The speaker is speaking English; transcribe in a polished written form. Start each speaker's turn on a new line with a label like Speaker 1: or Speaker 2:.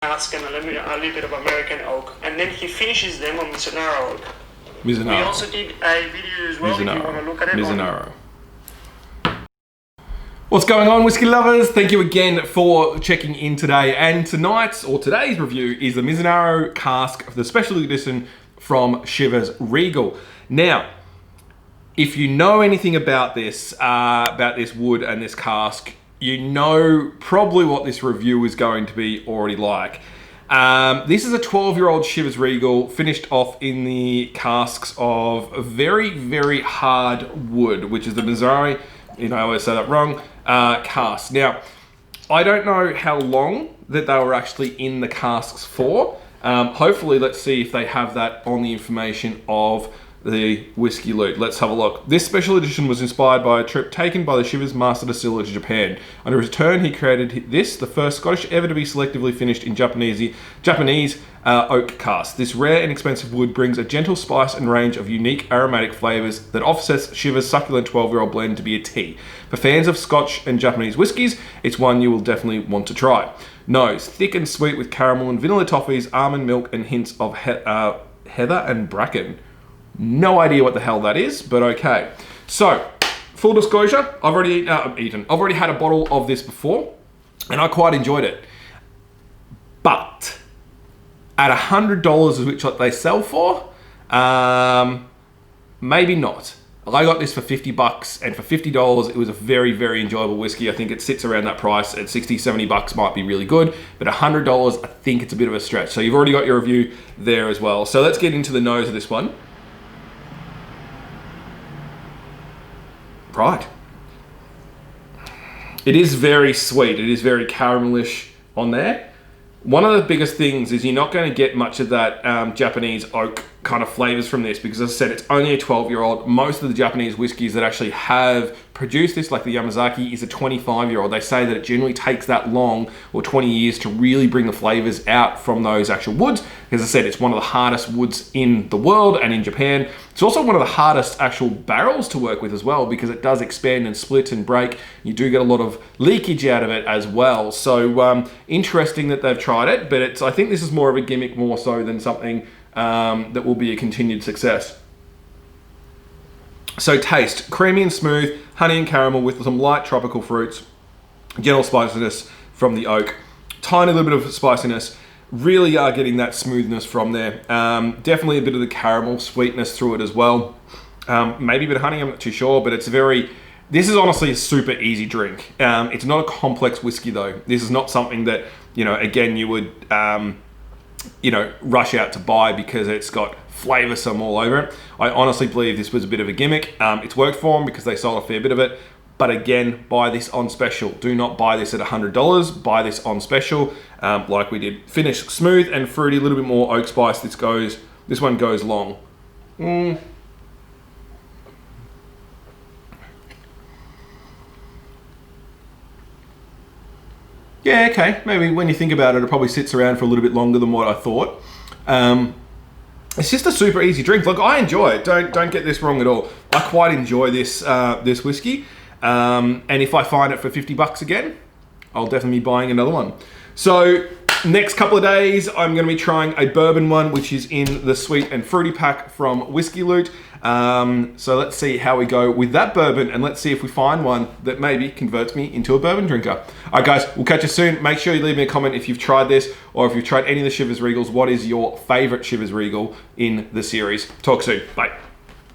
Speaker 1: cask and a little bit of American oak, and then he finishes them on Mizunara oak.
Speaker 2: Mizunara.
Speaker 1: We also did a video as well,
Speaker 2: Mizunara.
Speaker 1: if you want to look at it.
Speaker 2: Mizunara. What's going on, whiskey lovers? Thank you again for checking in today. And tonight's, or today's review is the Mizunara cask, the special edition from Chivas Regal. Now, if you know anything about this wood and this cask, you know probably what this review is going to be already like. This is a 12-year-old Chivas Regal, finished off in the casks of a very, very hard wood, which is the Mizunara, I always say that wrong, cask. Now, I don't know how long that they were actually in the casks for. Hopefully, let's see if they have that on the information of the whiskey loot. Let's have a look. This special edition was inspired by a trip taken by the Chivas master distiller to Japan. On his return, he created this, the first Scottish ever to be selectively finished in Japanese oak cask. This rare and expensive wood brings a gentle spice and range of unique aromatic flavors that offsets Chivas' succulent 12-year-old blend to be a tea. For fans of Scotch and Japanese whiskies, it's one you will definitely want to try. Nose, thick and sweet with caramel and vanilla toffees, almond milk, and hints of heather and bracken. No idea what the hell that is, but okay. So, full disclosure, I've already had a bottle of this before, and I quite enjoyed it. But at $100, which they sell for, maybe not. I got this for $50, and for $50, it was a very, very enjoyable whiskey. I think it sits around that price. At $60, $70 might be really good, but $100, I think it's a bit of a stretch. So you've already got your review there as well. So let's get into the nose of this one. Right. It is very sweet. It is very caramelish on there. One of the biggest things is you're not going to get much of that Japanese oak kind of flavors from this because, as I said, it's only a 12-year-old. Most of the Japanese whiskies that actually have produced this, like the Yamazaki, is a 25-year-old. They say that it generally takes that long, or 20 years, to really bring the flavors out from those actual woods. As I said, it's one of the hardest woods in the world and in Japan. It's also one of the hardest actual barrels to work with as well because it does expand and split and break. You do get a lot of leakage out of it as well. So interesting that they've tried it, but I think this is more of a gimmick more so than something that will be a continued success. So taste, creamy and smooth, honey and caramel with some light tropical fruits, gentle spiciness from the oak, tiny little bit of spiciness. Really are getting that smoothness from there. Definitely a bit of the caramel sweetness through it as well. Maybe a bit of honey, I'm not too sure, but this is honestly a super easy drink. It's not a complex whiskey though. This is not something that, again, you would, rush out to buy because it's got flavoursome all over it. I honestly believe this was a bit of a gimmick. It's worked for them because they sold a fair bit of it. But again, buy this on special. Do not buy this at $100. Buy this on special, like we did. Finish smooth and fruity, a little bit more oak spice. This one goes long. Yeah, okay. Maybe when you think about it, it probably sits around for a little bit longer than what I thought. It's just a super easy drink. Look, I enjoy it. Don't get this wrong at all. I quite enjoy this this whiskey. And if I find it for $50 again, I'll definitely be buying another one. So next couple of days, I'm going to be trying a bourbon one, which is in the sweet and fruity pack from Whiskey Loot. So let's see how we go with that bourbon, and let's see if we find one that maybe converts me into a bourbon drinker. All right, guys, we'll catch you soon. Make sure you leave me a comment if you've tried this, or if you've tried any of the Chivas Regals. What is your favorite Chivas Regal in the series? Talk soon. Bye.